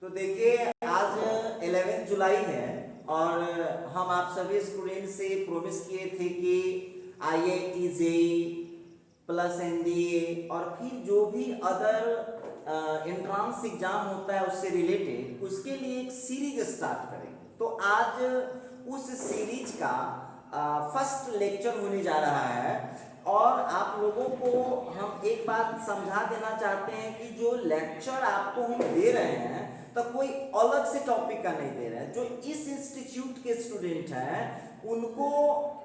तो देखिए आज 11 जुलाई है और हम आप सभी स्टूडेंट से प्रोमिस किए थे कि IIT जेईई प्लस NDA और फिर जो भी अदर एंट्रांस एग्जाम होता है उससे रिलेटेड उसके लिए एक सीरीज स्टार्ट करेंगे। तो आज उस सीरीज का फर्स्ट लेक्चर होने जा रहा है और आप लोगों को हम एक बात समझा देना चाहते हैं कि जो लेक्चर आपको हम दे रहे हैं तो कोई अलग से टॉपिक का नहीं दे रहे हैं। जो इस इंस्टीट्यूट के स्टूडेंट हैं उनको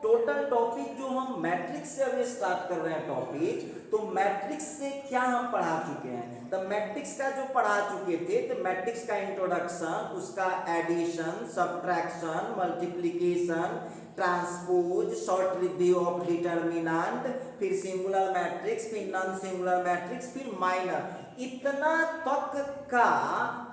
टोटल टॉपिक जो हम मैट्रिक्स से अभी स्टार्ट कर रहे हैं टॉपिक, तो मैट्रिक्स से क्या हम पढ़ा चुके हैं। तो मैट्रिक्स का जो पढ़ा चुके थे तो मैट्रिक्स का इंट्रोडक्शन, उसका addition, subtraction, multiplication, transpose, short review of determinant, फिर सिंगुलर मैट्रिक्स, फिर नॉन सिंगुलर मैट्रिक्स, फिर माइनर, इतना तक का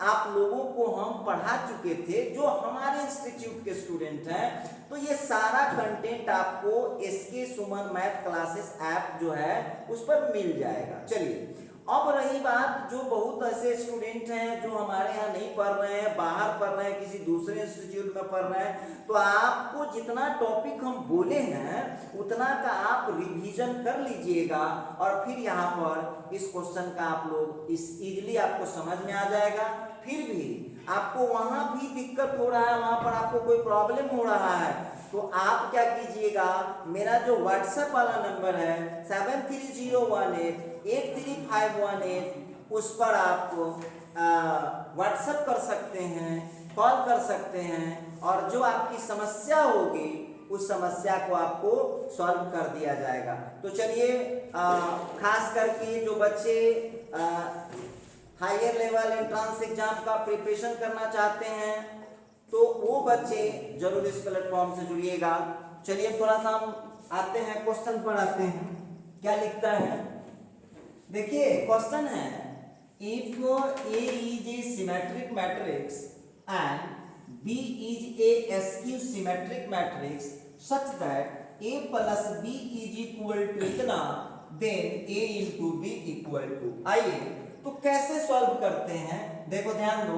आप लोगों को हम पढ़ा चुके थे जो हमारे इंस्टीट्यूट के स्टूडेंट हैं। तो ये सारा कंटेंट आपको SK सुमन मैथ क्लासेस ऐप जो है उस पर मिल जाएगा। चलिए अब रही बात, जो बहुत ऐसे स्टूडेंट हैं जो हमारे यहाँ नहीं पढ़ रहे हैं, बाहर पढ़ रहे हैं, किसी दूसरे इंस्टीट्यूट में पढ़ रहे हैं, तो आपको जितना टॉपिक हम बोले हैं उतना का आप रिवीजन कर लीजिएगा और फिर यहाँ पर इस क्वेश्चन का आप लोग इस इजीली आपको समझ में आ जाएगा। फिर भी आपको वहाँ भी दिक्कत हो रहा है, वहाँ पर आपको कोई प्रॉब्लम हो रहा है, तो आप क्या कीजिएगा, मेरा जो व्हाट्सएप वाला नंबर है 7301833518 उस पर आप व्हाट्सएप कर सकते हैं, कॉल कर सकते हैं और जो आपकी समस्या होगी उस समस्या को आपको सॉल्व कर दिया जाएगा। तो चलिए खास करके जो बच्चे हायर लेवल एंट्रांस एग्जाम का प्रिपरेशन करना चाहते हैं तो वो बच्चे जरूर इस प्लेटफॉर्म से जुड़िएगा। चलिए थोड़ा सा हम आते हैं क्वेश्चन पर आते हैं, क्या लिखता है देखिए। क्वेश्चन है if A is a symmetric matrix and B is a skew symmetric matrix such that A plus B is equal to इतना, then A into B equal to। आइए तो कैसे सॉल्व करते हैं, देखो ध्यान दो,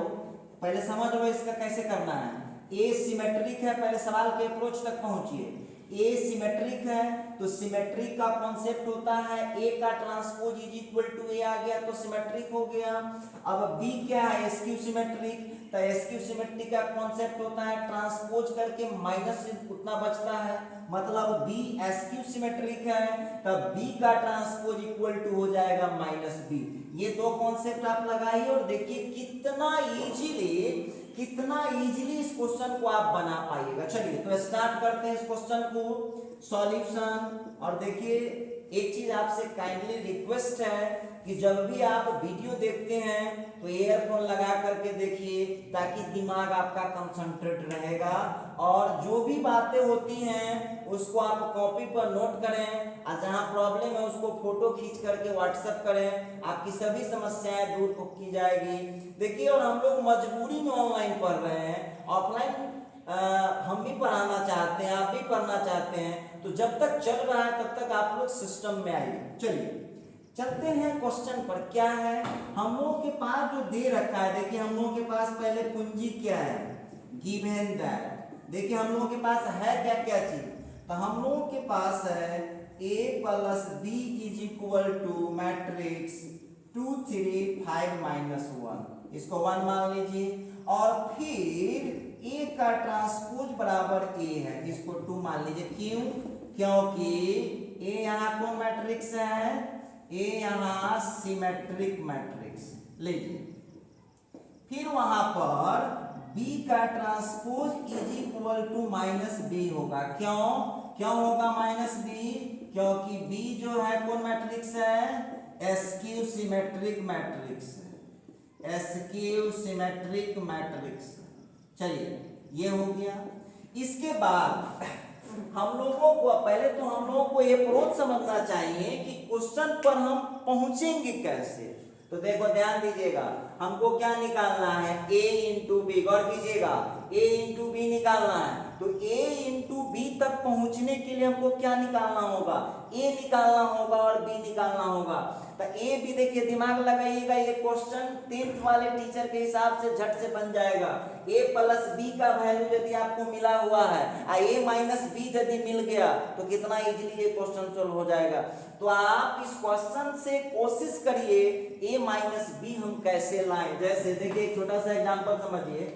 पहले समझ लो इसका कैसे करना है। ए सिमेट्रिक है, पहले सवाल के अप्रोच तक पहुंचिए। ए सिमेट्रिक है तो सिमेट्रिक का कॉन्सेप्ट होता है ए का ट्रांसपोज इज इक्वल टू ए, आ गया तो सिमेट्रिक हो गया। अब बी क्या है, एसक्यू सिमेट्रिक, तो एसक्यू सिमेट्रिक का कॉन्सेप्ट होता है ट्रांसपोज करके माइनस उतना बचता है, मतलब बी एसक्यू सिमेट्रिक है तब बी का ट्रांसपोज इक्वल टू हो जाएगा माइनस बी। ये दो कॉन्सेप्ट आप लगाइए और देखिए कितना इजीली इस क्वेश्चन को आप बना पाइएगा। चलिए तो स्टार्ट करते हैं इस क्वेश्चन को सॉल्यूशन। और देखिए एक चीज आपसे काइंडली रिक्वेस्ट है कि जब भी आप वीडियो देखते हैं तो ईयरफोन लगा करके देखिए ताकि दिमाग आपका कंसंट्रेट रहेगा और जो भी बातें होती हैं उसको आप कॉपी पर नोट करें और जहां प्रॉब्लम है उसको फोटो खींच करके व्हाट्सएप करें, आपकी सभी समस्याएं दूर की जाएगी। देखिए और हम लोग मजबूरी में ऑनलाइन पढ़ रहे हैं, ऑफलाइन हम भी पढ़ाना चाहते हैं, आप भी पढ़ना चाहते हैं, तो जब तक चल रहा है तब तक आप लोग सिस्टम में आइए। चलिए चलते हैं क्वेश्चन पर। क्या है हम लोगों के पास जो दे रखा है, देखिए हम लोगों के पास पहले पूंजी क्या है, गिवन दैट। देखिए हम लोगों के पास है क्या क्या चीज, तो हम लोगों के पास है A plus B is equal to matrix 2 3 5 -1, इसको 1 मान लीजिए और फिर A का ट्रांसपोज बराबर A है, इसको 2 मान लीजिए। क्यों, क्योंकि A यहाँ कौन मैट्रिक्स है, A यहाँ सिमेट्रिक मैट्रिक्स लीजिए। फिर वहां पर B का transpose is equal to minus B होगा। क्यों होगा माइनस बी, क्योंकि B जो है कौन मैट्रिक्स है, SQ symmetric matrix, SQ symmetric matrix. चलिए ये हो गया। इसके बाद हम लोगों को पहले तो हम लोगों को ये अप्रोच समझना चाहिए कि क्वेश्चन पर हम पहुंचेंगे कैसे। तो देखो ध्यान दीजिएगा, हमको क्या निकालना है, a इंटू बी, गौर कीजिएगा a इंटू बी निकालना है। तो a इंटू बी तक पहुंचने के लिए हमको क्या निकालना होगा, a निकालना होगा और b निकालना होगा। तो ए बी देखिए दिमाग लगाइएगा, ये क्वेश्चन 10th वाले टीचर के हिसाब से झट से बन जाएगा। a प्लस बी का वैल्यू यदि आपको मिला हुआ है और a माइनस बी यदि मिल गया तो कितना इजीली ये क्वेश्चन सॉल्व हो जाएगा। तो आप इस क्वेश्चन से कोशिश करिए a माइनस बी हम कैसे लाएं। जैसे देखिए एक छोटा सा एग्जांपल समझिए,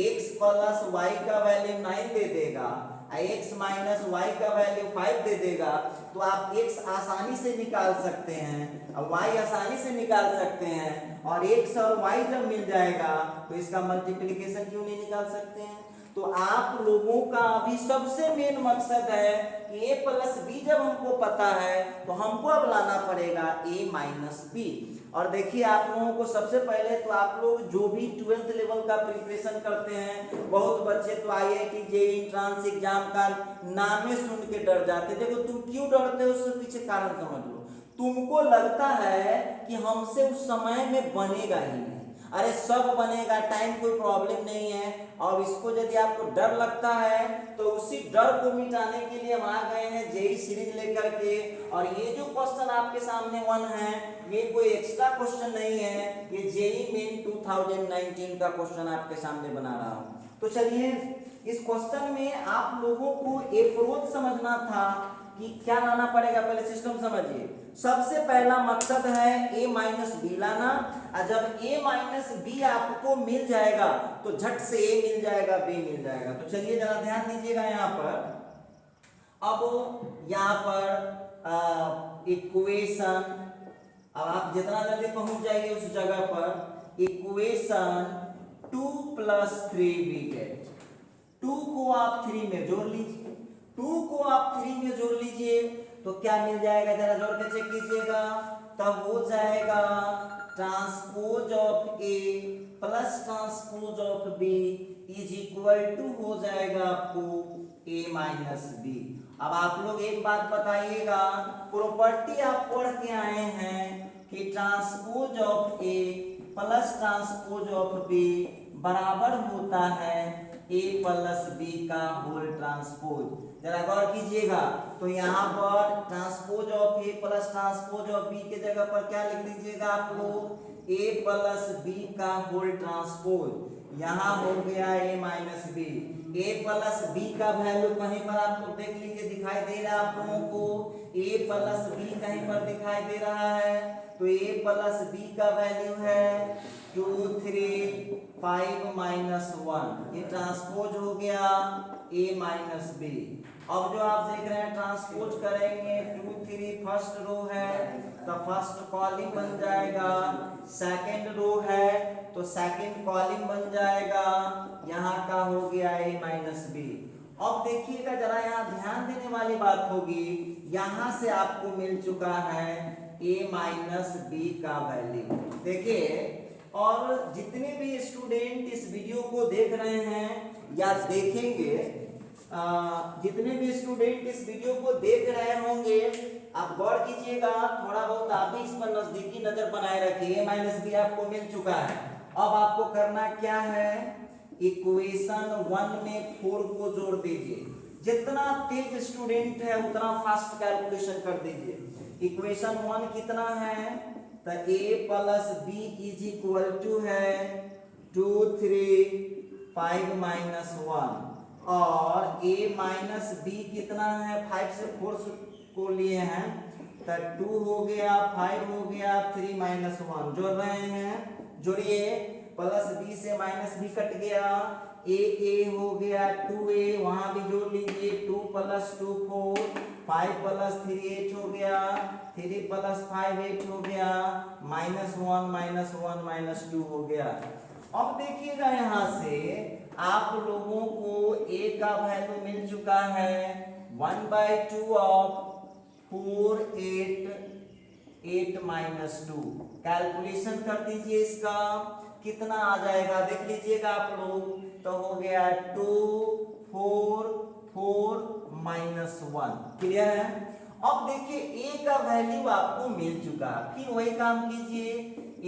x प्लस वाई का वैल्यू 9 दे देगा, x माइनस वाई का वैल्यू 5 दे देगा, तो आप x आसानी से निकाल सकते हैं और y आसानी से निकाल सकते हैं, और x और y जब मिल जाएगा तो इसका मल्टीप्लिकेशन क्यों नहीं निकाल सकते हैं। तो आप लोगों का अभी सबसे मेन मकसद है कि a प्लस बी जब हमको पता है तो हमको अब लाना पड़ेगा a माइनस बी। और देखिए आप लोगों को सबसे पहले तो आप लोग जो भी 12th लेवल का प्रिपरेशन करते हैं, बहुत बच्चे तो IIT जेईई एंट्रेंस एग्जाम का नामे सुन के डर जाते। देखो तुम क्यों डरते हो, उसके पीछे कारण समझ लो। तुमको लगता है कि हमसे उस समय में बनेगा ही नहीं, अरे सब बनेगा, टाइम कोई प्रॉब्लम नहीं है। और इसको यदि आपको डर लगता है तो उसी डर को मिटाने के लिए हम आ गए हैं जेईई सीरीज लेकर के। और ये जो क्वेश्चन आपके सामने 1 है, ये कोई एक्स्ट्रा क्वेश्चन नहीं है, ये जेईई मेन 2019 का क्वेश्चन आपके सामने बना रहा हूं। तो चलिए इस क्वेश्चन में आप लोगों को अप्रोच समझना था कि क्या लाना पड़ेगा। पहले सिस्टम समझिए। सबसे पहला मकसद है a माइनस बी लाना, और जब a माइनस बी आपको मिल जाएगा तो झट से a मिल जाएगा, b मिल जाएगा। तो चलिए जरा ध्यान दीजिएगा यहाँ पर। अब यहाँ पर इक्वेशन, अब आप जितना जल्दी पहुंच जाएंगे उस जगह पर, इक्वेशन 2 + 3 वी गेट। 2 को आप 3 में जोड़ लीजिए, 2 को आप 3 में जोड़ लीजिए तो क्या मिल जाएगा, जरा जोड़ के चेक कीजिएगा। तब हो जाएगा transpose of A plus transpose of B is equal to हो जाएगा आपको ए माइनस बी। अब आप लोग एक बात बताइएगा, प्रॉपर्टी आप पढ़ के आए हैं कि transpose of A plus transpose of B बराबर होता है ए प्लस बी का होल ट्रांसपोज। जरा गौर कीजिएगा, तो यहाँ पर transpose of A plus transpose of B के जगह पर क्या लिख लीजिएगा आप लोग, ए प्लस बी का होल ट्रांसपोज। यहाँ हो गया A minus B. A plus B का वैल्यू कहीं पर आप लोग देख लीजिए, दिखाई दे रहा है आप लोगों को, ए प्लस बी कहीं पर दिखाई दे रहा है। तो ए प्लस बी का वैल्यू है 2 3 5 -1, ये ट्रांसपोज हो गया a माइनस बी। अब जो आप देख रहे हैं ट्रांसपोज करेंगे 2 3 फर्स्ट रो है तो फर्स्ट कॉलम बन जाएगा, सेकंड रो है तो सेकंड कॉलम बन जाएगा, यहाँ का हो गया a माइनस बी। अब देखिएगा जरा, यहाँ ध्यान देने वाली बात होगी, यहाँ से आपको मिल चुका है a माइनस बी का वैल्यू। देखिए, और जितने भी स्टूडेंट इस वीडियो को देख रहे हैं या देखेंगे, जितने भी स्टूडेंट इस वीडियो को देख रहे होंगे, आप गौर कीजिएगा, थोड़ा बहुत आप भी इस पर नजदीकी नजर बनाए रखिए। माइनस बी आपको मिल चुका है। अब आपको करना क्या है, इक्वेशन 1 में 4 को जोड़ दीजिए। जितना तेज स्टूडेंट है उतना फास्ट कैलकुलेशन कर दीजिए। इक्वेशन 1 कितना है, तो a plus B is equal to है 2 3 5 -1, और a माइनस बी कितना है, 5 से 4 को लिए हैं तो 2 हो गया, 5 हो गया, 3 -1 जोड़ रहे हैं, जोड़िए। प्लस बी से माइनस बी कट गया, a हो गया 2a, वहां भी जोड़ लीजिए, 2 + 2 4, 5 + 3 8 हो गया, 3 + 5 8 हो गया, -1 -2 हो गया। अब देखिएगा यहाँ से आप लोगों को a का वैल्यू मिल चुका है 1/2 ऑफ 4 8 8 -2। कैलकुलेशन कर दीजिए, इसका कितना आ जाएगा देख लीजिएगा आप लोग, तो हो गया 2 4 4 -1। क्लियर है। अब देखिए a का वैल्यू आपको मिल चुका, फिर वही काम कीजिए,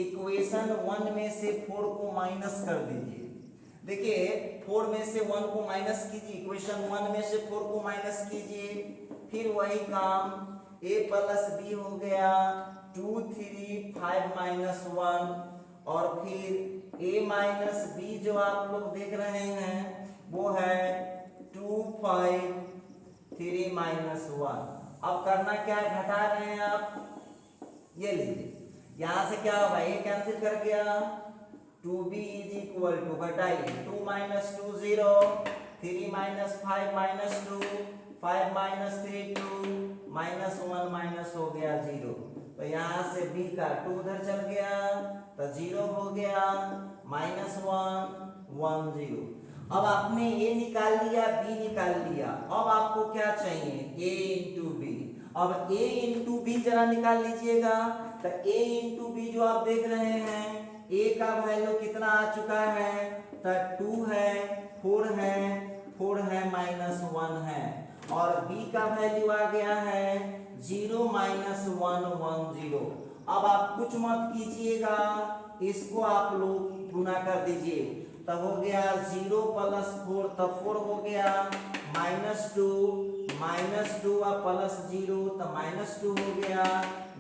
इक्वेशन 1 में से 4 को माइनस कर दीजिए। देखिए 4 में से 1 को माइनस कीजिए, इक्वेशन 1 में से 4 को माइनस कीजिए, फिर वही काम a प्लस बी हो गया 2 3 5 माइनस 1, और फिर a माइनस बी जो आप लोग देख रहे हैं वो है 2 5 3 माइनस 1। अब करना क्या है, घटा रहे हैं आप, ये लीजिए, यहां से क्या होगा, ये कैंसिल कर गया, 2b इज इक्वल टू, घटाइए, 2 minus 2 0, 3 minus 5 minus 2, 5 minus 3 2, minus 1 minus हो गया 0। तो यहाँ से b का 2 उधर चल गया तो 0 हो गया, माइनस 1 1 0। अब आपने a निकाल लिया, b निकाल लिया, अब आपको क्या चाहिए, a इंटू बी। अब a इंटू बी जरा निकाल लीजिएगा, तो a इंटू बी जो आप देख रहे हैं, a का वैल्यू कितना आ चुका है, तो 2 है, 4 है, माइनस 1 है, और b का वैल्यू आ गया है 0 माइनस 1 1 0। अब आप कुछ मत कीजिएगा, इसको आप लोग गुना कर दीजिए, तब हो गया 0 प्लस 4, तब 4 हो गया, माइनस 2 और प्लस 0 तो माइनस 2 हो गया,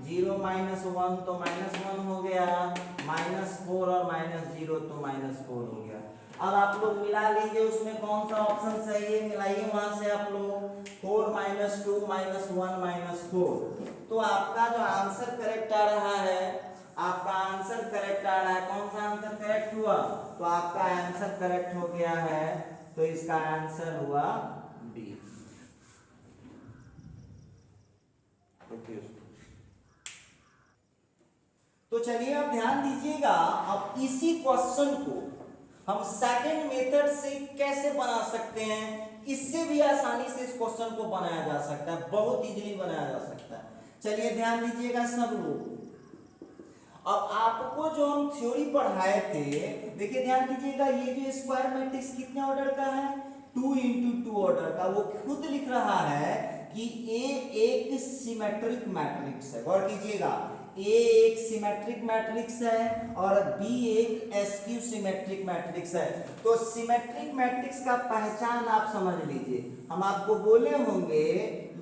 0 माइनस 1 तो माइनस 1 हो गया, माइनस 4 और माइनस 0 तो माइनस 4 हो गया। अब आप लोग मिला लीजिए, उसमें कौन सा ऑप्शन सही है, मिलाइए वहां से आप लोग, 4 माइनस 2 माइनस 1 माइनस 4। तो आपका जो आंसर करेक्ट आ रहा है, आपका आंसर करेक्ट आ रहा है, कौन सा आंसर करेक्ट हुआ, तो आपका आंसर करेक्ट हो गया है, तो इसका आंसर हुआ बी। तो चलिए आप ध्यान दीजिएगा, अब इसी क्वेश्चन को हम सेकंड मेथड से कैसे बना सकते हैं, इससे भी आसानी से इस क्वेश्चन को बनाया जा सकता है, बहुत इजीली बनाया जा सकता है। चलिए ध्यान दीजिएगा सब लोग, अब आपको जो हम थ्योरी पढ़ाए थे, देखिए ध्यान दीजिएगा, ये जो स्क्वायर मैट्रिक्स कितने ऑर्डर का है, 2 इंटू 2 ऑर्डर का, वो खुद लिख रहा है कि ए एक सिमेट्रिक मैट्रिक्स है, गौर कीजिएगा, ए एक सिमेट्रिक मैट्रिक्स है और बी एक एस्क्यू सिमेट्रिक मैट्रिक्स है। तो सिमेट्रिक मैट्रिक्स का पहचान आप समझ लीजिए, हम आपको बोले होंगे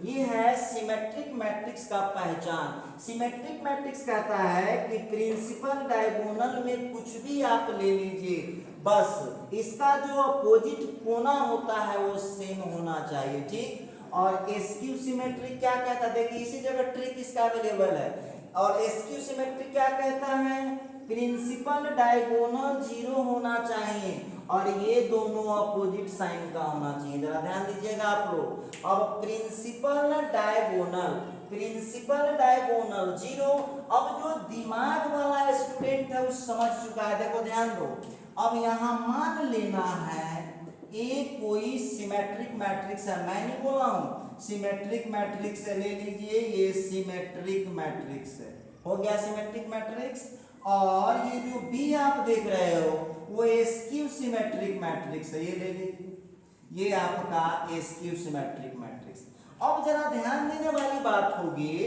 ये है सिमेट्रिक मैट्रिक्स का पहचान। सिमेट्रिक मैट्रिक्स कहता है कि प्रिंसिपल डायगोनल में कुछ भी आप ले लीजिए, बस इसका जो अपोजिट कोना होता है वो सेम होना चाहिए, ठीक। और एस्क्यू सिमेट्रिक क्या कहता है, देखिए इसी जगह ट्रिक इसका अवेलेबल है। और एस्क्यू सिमेट्रिक क्या कहता है, प्रिंसिपल डायगोनल 0 होना चाहिए और ये दोनों अपोजिट साइन का होना चाहिए। जरा ध्यान दीजिएगा आप लोग, अब प्रिंसिपल डायगोनल 0। अब जो दिमाग वाला स्टूडेंट है वो समझ चुका है, देखो ध्यान दो, अब यहाँ मान लेना है ए कोई सिमेट्रिक मैट्रिक्स है, मैं नहीं बोला हूं सिमेट्रिक मैट्रिक्स है, ले लीजिए ये सिमेट्रिक मैट्रिक्स है, हो गया सिमेट्रिक मैट्रिक्स। और ये जो बी आप देख रहे हो वो एस्क्यू सिमेट्रिक मैट्रिक्स है, ये ले लीजिए, ये आपका एस्क्यू सिमेट्रिक मैट्रिक्स। अब जरा ध्यान देने वाली बात होगी,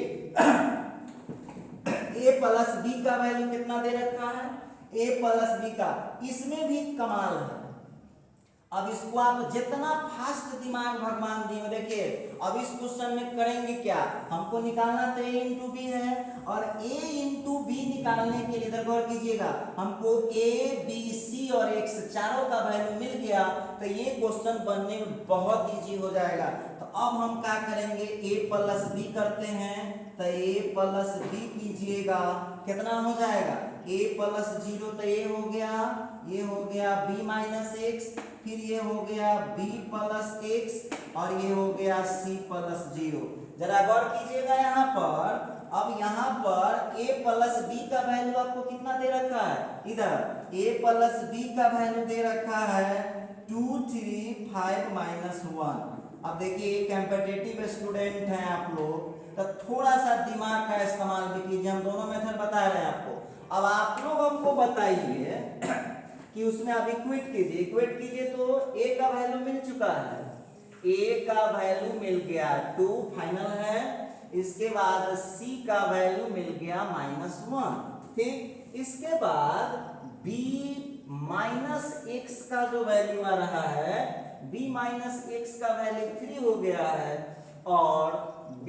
ए प्लस बी का वैल्यू कितना दे रखा है, ए प्लस बी का, इसमें भी कमाल है। अब इसको आप जितना फास्ट दिमाग भगवान दिए, देखिए अब इस क्वेश्चन में करेंगे क्या, हमको निकालना तो ए इंटू बी है, और ए इंटू बी निकालने के लिए इधर गौर कीजिएगा, हमको ए बी सी और एक्स चारों का वैल्यू मिल गया, तो ये क्वेश्चन बनने में बहुत इजी हो जाएगा। तो अब हम क्या करेंगे, ए प्लस बी करते हैं, तो ए प्लस बी कीजिएगा, कितना हो जाएगा, a प्लस 0 तो ये हो गया b माइनस एक्स, फिर ये हो गया b प्लस एक्स, और ये हो गया c प्लस 0। जरा गौर कीजिएगा यहाँ पर, अब यहाँ पर a प्लस बी का वैल्यू आपको कितना दे रखा है, इधर a प्लस बी का वैल्यू दे रखा है 2 3 5 माइनस 1। अब देखिए कॉम्पिटिटिव स्टूडेंट हैं आप लोग, तो थोड़ा सा दिमाग का इस्तेमाल भी कीजिए, हम दोनों मेथड बता रहे हैं आपको। अब आप लोग हमको बताइए कि उसमें आप इक्वेट कीजिए, तो a का वैल्यू मिल चुका है, a का वैल्यू मिल गया 2 फाइनल है, इसके बाद c का वैल्यू मिल गया -1, ठीक। इसके बाद b माइनस एक्स का जो वैल्यू आ रहा है, b माइनस एक्स का वैल्यू 3 हो गया है, और b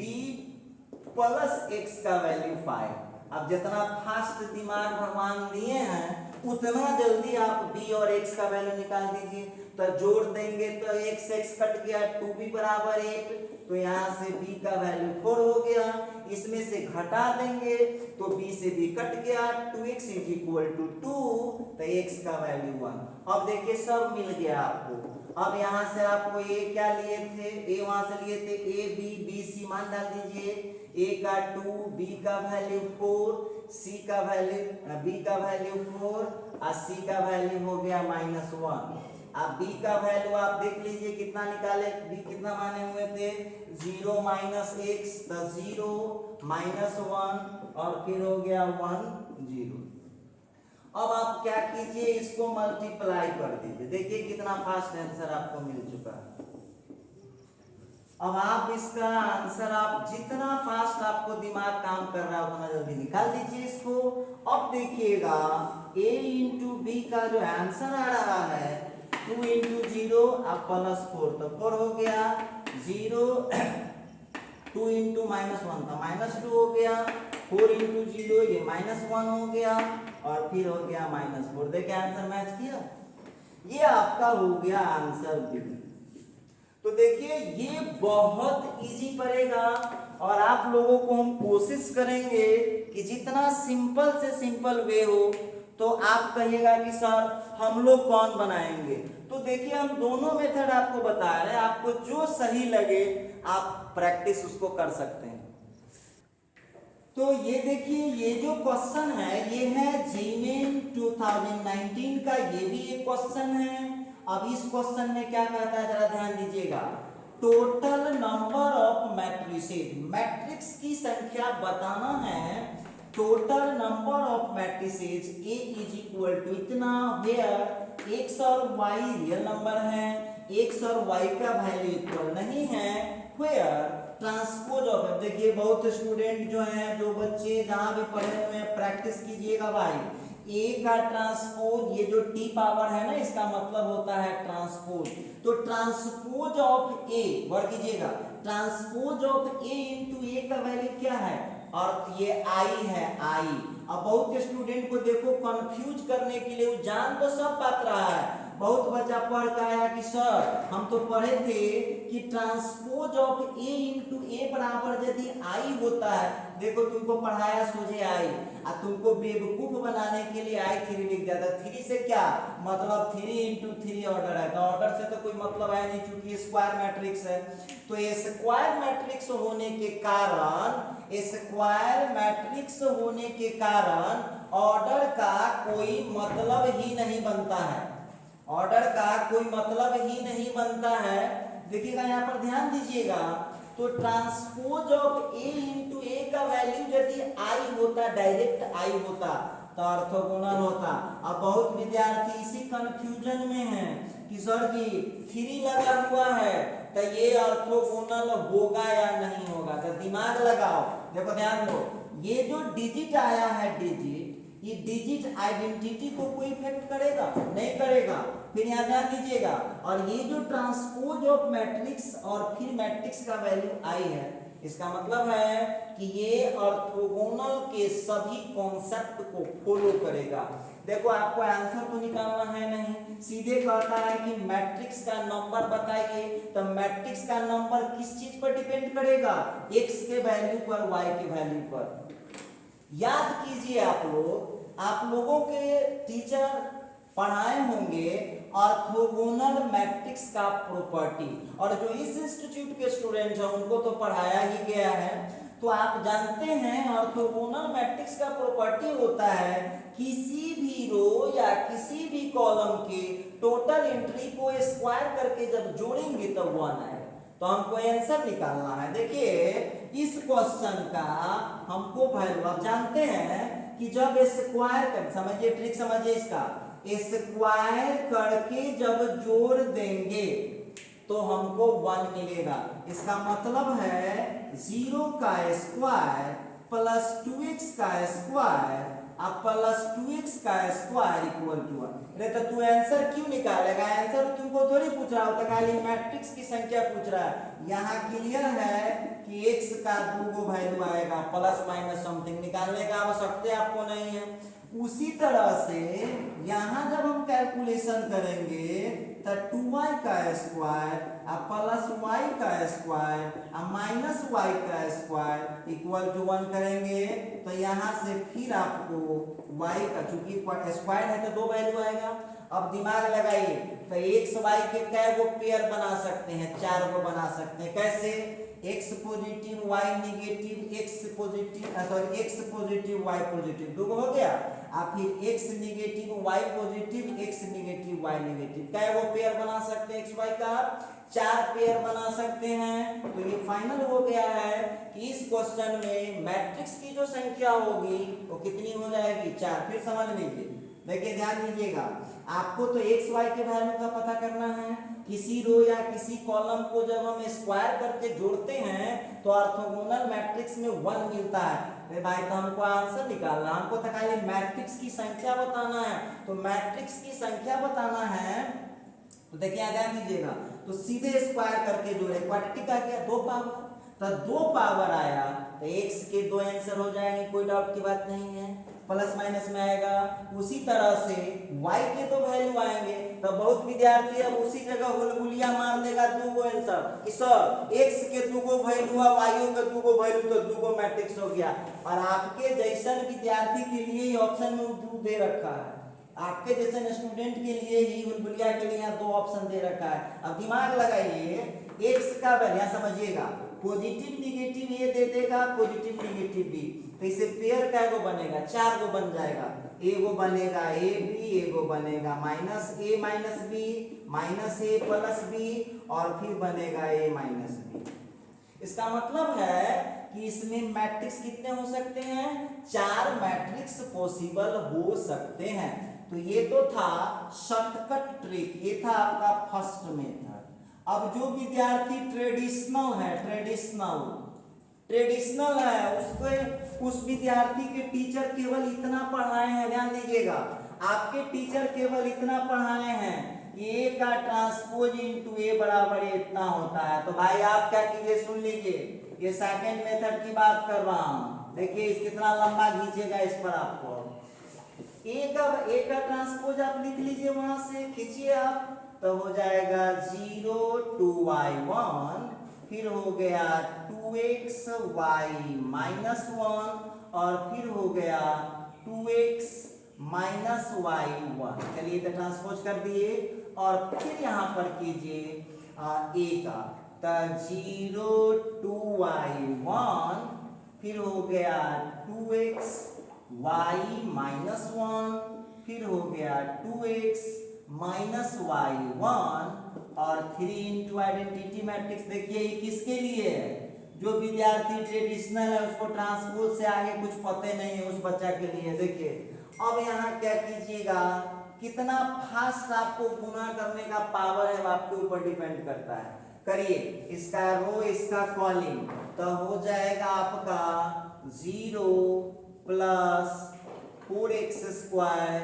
प्लस एक्स का वैल्यू 5। अब जितना फास्ट दिमाग भगवान दिए हैं उतना जल्दी आप b और x का वैल्यू निकाल दीजिए। तो जोड़ देंगे तो x कट गया, 2b बराबर 8, तो यहाँ से b का वैल्यू 4 हो गया। इसमें से घटा देंगे तो b से b कट गया, 2x इज इक्वल टू 2, तो x का वैल्यू 1। अब देखिए सब मिल गया आपको। अब यहाँ से आपको a क्या लिए थे, a वहां से लिए थे a b c मान डाल दीजिए। a का 2, b का वैल्यू 4, c का वैल्यू b का वैल्यू 4 और c का वैल्यू हो गया -1। अब b का वैल्यू आप देख लीजिए कितना निकाले, b कितना माने हुए थे 0 - x, तो 0 -1 और फिर हो गया 1 0। अब आप क्या कीजिए, इसको मल्टीप्लाई कर दीजिए। देखिए कितना फास्ट आंसर आपको मिल चुका है। अब आप इसका आंसर आप जितना फास्ट आपको दिमाग काम कर रहा है उतना जल्दी निकाल दीजिए इसको। अब देखिएगा a इंटू बी का जो आंसर आ रहा है 2 इंटू 0 अब +4, तो 4 हो गया 0, 2 इंटू -1 तो -2 हो गया, 4 इंटू 0 ये -1 हो गया और फिर हो गया -4। देखिए आंसर मैच किया, ये आपका हो गया आंसर बी। तो देखिए ये बहुत इजी पड़ेगा और आप लोगों को हम कोशिश करेंगे कि जितना सिंपल से सिंपल वे हो। तो आप कहिएगा कि सर हम लोग कौन बनाएंगे, तो देखिए हम दोनों मेथड आपको बता रहे हैं, आपको जो सही लगे आप प्रैक्टिस उसको कर सकते हैं। तो ये देखिए ये जो क्वेश्चन है ये है जीमेन 2019 का, ये भी एक क्वेश्चन है। अब इस क्वेश्चन में क्या कहता है जरा ध्यान दीजिएगा, total number of matrices, matrix की संख्या बताना है। Total number of matrices A is equal to इतना, वेयर x और y रियल नंबर है, x और y का वैल्यू इक्वल नहीं है, वेयर ट्रांसपोज ऑफ। देखिए बहुत स्टूडेंट जो हैं, जो बच्चे जहां भी पढ़े हुए हैं प्रैक्टिस कीजिएगा भाई। a का ट्रांसपोज, ये जो t पावर है ना इसका मतलब होता है ट्रांसपोज। तो ट्रांसपोज ऑफ a वर्ड कीजिएगा, transpose of a into a का वैल्यू क्या है, और ये i है i। अब बहुत स्टूडेंट को देखो कंफ्यूज करने के लिए, वो जान तो सब बात रहा है, बहुत बच्चा पढ़ के आया कि सर हम तो पढ़े थे कि ट्रांसपोज ऑफ a इंटू ए बराबर यदि i होता है। देखो तुमको पढ़ाया सोझे आई, और तुमको बेवकूफ बनाने के लिए i3 लिख दिया था। 3 से क्या मतलब 3 इंटू 3 ऑर्डर है, तो ऑर्डर से तो कोई मतलब है नहीं क्योंकि स्क्वायर मैट्रिक्स है। तो ये स्क्वायर मैट्रिक्स होने के कारण, स्क्वायर मैट्रिक्स होने के कारण ऑर्डर का कोई मतलब ही नहीं बनता है, ऑर्डर का कोई मतलब ही नहीं बनता है। देखिएगा यहाँ पर ध्यान दीजिएगा, तो ट्रांसपोज ऑफ a इंटू ए का वैल्यू यदि i होता, डायरेक्ट i होता तो ऑर्थोगोनल होता। अब बहुत विद्यार्थी इसी कंफ्यूजन में हैं कि सर जी 3 लगा हुआ है तो ये ऑर्थोगोनल होगा या नहीं होगा, तो दिमाग लगाओ। देखो ध्यान दो, ये जो डिजिट आया है डिजिट, ये डिजिट आइडेंटिटी को कोई इफेक्ट करेगा नहीं करेगा, फिर यहाँ ध्यान दीजिएगा। और ये जो ट्रांसपोज ऑफ मैट्रिक्स और फिर मैट्रिक्स का वैल्यू i है, इसका मतलब है कि ये ऑर्थोगोनल के सभी कॉन्सेप्ट को फॉलो करेगा। देखो आपको आंसर तो निकालना है नहीं, सीधे कहता है कि मैट्रिक्स का नंबर बताइए, तो मैट्रिक्स का नंबर किस चीज पर डिपेंड करेगा, x के वैल्यू पर, y के वैल्यू पर। याद कीजिए आप लोगों के टीचर पढ़ाए होंगे ऑर्थोगोनल मैट्रिक्स का प्रॉपर्टी, और जो इस इंस्टीट्यूट के स्टूडेंट हैं उनको तो पढ़ाया ही गया है। तो आप जानते हैं ऑर्थोगोनल मैट्रिक्स का प्रॉपर्टी होता है किसी भी रो या किसी भी कॉलम के टोटल एंट्री को स्क्वायर करके जब जोड़ेंगे तब 1 आएगा। तो हमको आंसर निकालना है। देखिए इस क्वेश्चन का हमको वैल्यू, आप जानते हैं कि जब स्क्वायर कर, समझिए ट्रिक समझिए इसका, स्क्वायर करके जब जोड़ देंगे तो हमको 1 मिलेगा। इसका मतलब है 0 का स्क्वायर प्लस 2x का स्क्वायर अब प्लस 2x का स्क्वायर इक्वल टू 1। अरे तो तू आंसर क्यों निकालेगा? आंसर तुमको थोड़ी पूछ रहा होता, खाली मैट्रिक्स की संख्या पूछ रहा है। यहाँ क्लियर है कि x का 2 वैल्यू आएगा, प्लस माइनस समथिंग, निकालने का आवश्यकता आपको नहीं है। उसी तरह से यहाँ जब हम कैलकुलेशन करेंगे तो 2y का स्क्वायर प्लस y का स्क्वायर माइनस y का स्क्वायर इक्वल टू 1 करेंगे तो यहाँ से फिर आपको y का, चूंकि स्क्वायर है तो 2 वैल्यू आएगा। अब दिमाग लगाइए, तो x y के कै गो पेयर बना सकते हैं? 4 गो बना सकते हैं। कैसे? x positive y negative, x positive sorry x positive y positive, 2 हो गया। आप फिर x negative y positive, x negative y negative, कै गो पेयर बना सकते हैं? x y का 4 पेयर बना सकते हैं। तो ये फाइनल हो गया है कि इस क्वेश्चन में मैट्रिक्स की जो संख्या होगी वो कितनी हो जाएगी? 4। फिर समझ लीजिए, देखिए ध्यान दीजिएगा, आपको तो एक्स वाई के वैल्यू का पता करना है। किसी रो या किसी कॉलम को जब हम स्क्वायर करके जोड़ते हैं तो ऑर्थोगोनल मैट्रिक्स में 1 मिलता है। अरे भाई तो हमको आंसर निकालना, हमको तो खाली मैट्रिक्स की संख्या बताना है। तो मैट्रिक्स की संख्या बताना है तो देखिए ध्यान दीजिएगा, तो सीधे स्क्वायर करके जोड़े, क्वांटिटी का क्या? 2 पावर, तो 2 पावर आया तो x के 2 आंसर हो जाएंगे, कोई डाउट की बात नहीं है। प्लस माइनस में आएगा। उसी तरह से y के 2 वैल्यू आएंगे, तो बहुत विद्यार्थी अब उसी जगह हुलहुलिया मार देगा 2 आंसर कि सर x के 2 वैल्यू है, y के 2 वैल्यू, तो 2 मैट्रिक्स हो गया। और आपके जैसन विद्यार्थी के लिए ही ऑप्शन में 2 दे रखा है, आपके जैसे स्टूडेंट के लिए ही, हुलहुलिया के लिए 2 ऑप्शन दे रखा है। अब दिमाग लगाइए, x का वैल्यू समझिएगा, पॉजिटिव निगेटिव ये दे देगा, पॉजिटिव निगेटिव भी, तो इसे पेयर का गो बनेगा? 4 गो बन जाएगा। एगो बनेगा ए बी, एगो बनेगा माइनस ए माइनस बी, माइनस ए प्लस बी, और फिर बनेगा ए माइनस बी। इसका मतलब है कि इसमें मैट्रिक्स कितने हो सकते हैं? 4 मैट्रिक्स पॉसिबल हो सकते हैं। तो ये तो था शॉर्टकट ट्रिक, ये था आपका फर्स्ट मेथड। अब जो विद्यार्थी ट्रेडिशनल है उसको, उस विद्यार्थी के टीचर केवल इतना पढ़ाए हैं, ध्यान दीजिएगा, आपके टीचर केवल इतना पढ़ाए हैं कि ए का ट्रांसपोज इनटू ए बराबर इतना होता है। तो भाई आप क्या कीजिए, सुन लीजिए, ये सेकंड मेथड की बात कर रहा हूं। देखिए इस कितना लंबा खींचेगा इस पर आपको। ए का ट्रांसपोज आप लिख लीजिए, वहां से खींचिए आप, तो हो जाएगा 0 2y1, फिर हो गया 2xy माइनस 1, और फिर हो गया 2x माइनस y1। चलिए तो ट्रांसपोज कर दिए, और फिर यहाँ पर कीजिए a का, तो 0 2y1, फिर हो गया 2xy माइनस 1, फिर हो गया 2x माइनस y1, और 3 इंटू आइडेंटिटी मैट्रिक्स। देखिए ये किसके लिए है? जो विद्यार्थी ट्रेडिशनल है, उसको ट्रांसपोज से आगे कुछ पता नहीं है, उस बच्चा के लिए। देखिए अब यहाँ क्या कीजिएगा, कितना फास्ट आपको गुना करने का पावर है वो आपके ऊपर डिपेंड करता है। करिए, इसका रो इसका कॉलिंग, तो हो जाएगा आपका 0 plus 4x square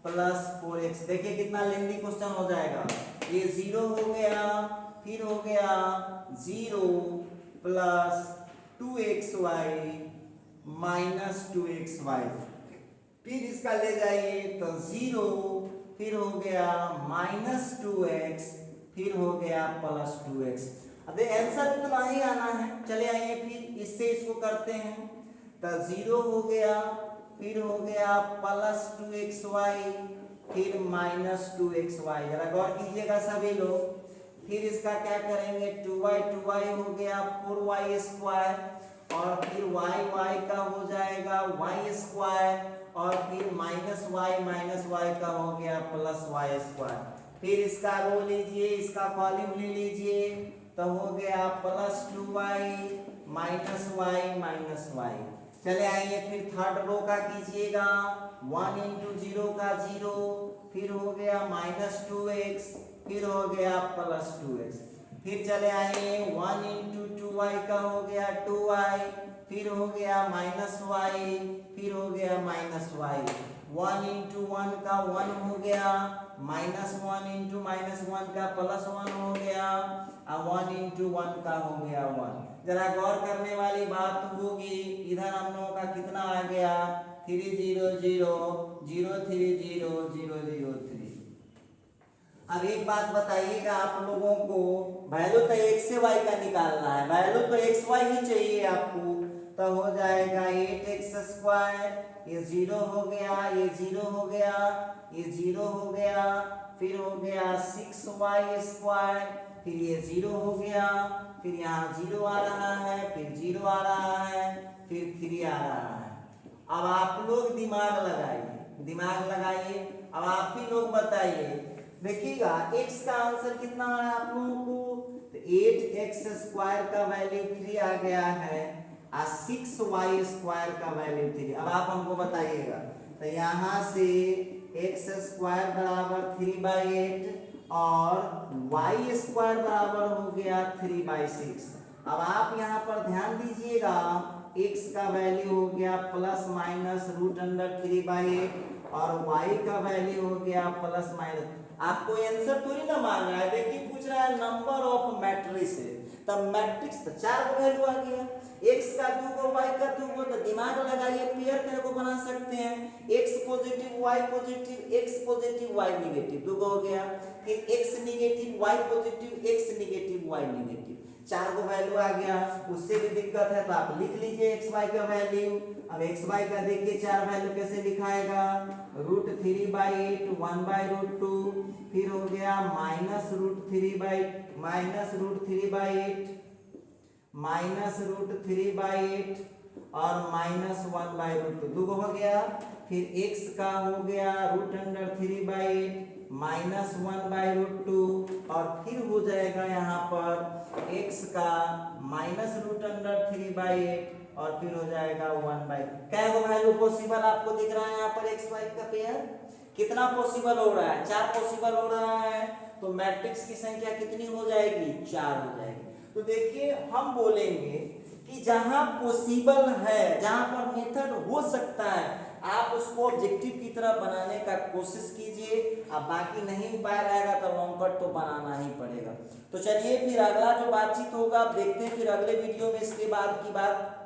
plus 4x। देखिए कितना लेंथी क्वेश्चन हो जाएगा। ये 0 हो गया, फिर हो गया 0 प्लस 2xy माइनस 2xy, फिर इसका ले जाइए तो 0, फिर हो गया माइनस 2x, फिर हो गया प्लस 2x। अब आंसर इतना ही आना है। चले आइए फिर इससे इसको करते हैं, तो 0 हो गया, फिर हो गया प्लस 2xy, फिर माइनस 2xy। जरा गौर कीजिएगा सभी लोग। फिर इसका क्या करेंगे, 2y हो गया 4y स्क्वायर, और फिर y का हो जाएगा y स्क्वायर, और फिर माइनस y का हो गया प्लस y स्क्वायर। फिर इसका रो लीजिए, इसका कॉलम ले लीजिए, तो हो गया प्लस 2y माइनस y। चले आइए फिर थर्ड रो का कीजिएगा, 1 इंटू 0 का 0, फिर हो गया माइनस 2x, फिर हो गया प्लस 2x। फिर चले आइए 1 इंटू 2y का हो गया 2y, फिर हो गया माइनस वाई, फिर हो गया माइनस वाई। 1 इंटू 1 का 1 हो गया, -1 इंटू -1 का +1 हो गया, और 1 इंटू 1 का हो गया 1। जरा गौर करने वाली बात होगी, इधर हम लोगों का कितना आ गया 3 0 0 0 3 0 0 0 3। अब एक बात बताइएगा आप लोगों को, वैल्यू तो x से y का निकालना है, वैल्यू तो x y ही चाहिए आपको, तो हो जाएगा 8x², ये 0 हो गया, ये 0 हो गया, ये 0 हो गया, फिर हो गया 6y², फिर ये 0 हो गया, फिर यहाँ 0 आ रहा है, फिर 0 आ रहा है, फिर 3 आ रहा है। अब आप लोग दिमाग लगाइए, दिमाग लगाइए। अब आप ही लोग बताइए, देखिएगा x का आंसर कितना है आप लोगों को, तो 8x² का वैल्यू 3 आ गया है, और 6y² का वैल्यू 3। अब आप हमको बताइएगा, तो यहाँ से x² बराबर 3/8 और y² बराबर हो गया 3/6। अब आप यहाँ पर ध्यान दीजिएगा, x का वैल्यू हो गया ±√3/8 और y का वैल्यू हो गया ±। आपको आंसर थोड़ी ना मांग रहा है, देखिए पूछ रहा है नंबर ऑफ मैट्रिक्स है, तब मैट्रिक्स तो 4 को वैल्यू आ गया, x का 2 को y का 2 को, तो दिमाग लगाइए पेयर करके को बना सकते हैं, x positive y positive, x positive y negative, 2 हो गया, फिर x negative y positive, x negative y negative, 4 को वैल्यू आ गया। उससे भी दिक्कत है तो आप लिख लीजिए x y का वैल्यू। अब x y का देखिए 4 वैल्यू कैसे लिखाएगा, √3/8 1/√2, फिर हो गया -√3/8 और -1/√2, 2 हो गया, फिर x का हो गया √3/8 -1/√2, और फिर हो जाएगा यहाँ पर x का -√3/8 और फिर हो जाएगा 1/। क्या वैल्यू पॉसिबल आपको दिख रहा है यहाँ पर x y का पेयर कितना पॉसिबल हो रहा है, 4 पॉसिबल हो रहा है, तो मैट्रिक्स की संख्या कितनी हो जाएगी, 4 हो जाएगी। तो देखिए हम बोलेंगे कि जहां पॉसिबल है, जहां पर मेथड हो सकता है, आप उसको ऑब्जेक्टिव की तरह बनाने का कोशिश कीजिए। अब बाकी नहीं उपाय रहेगा तो लॉन्ग कट तो बनाना ही पड़ेगा। तो चलिए फिर अगला जो बातचीत होगा आप देखते हैं फिर अगले वीडियो में इसके बाद की बात।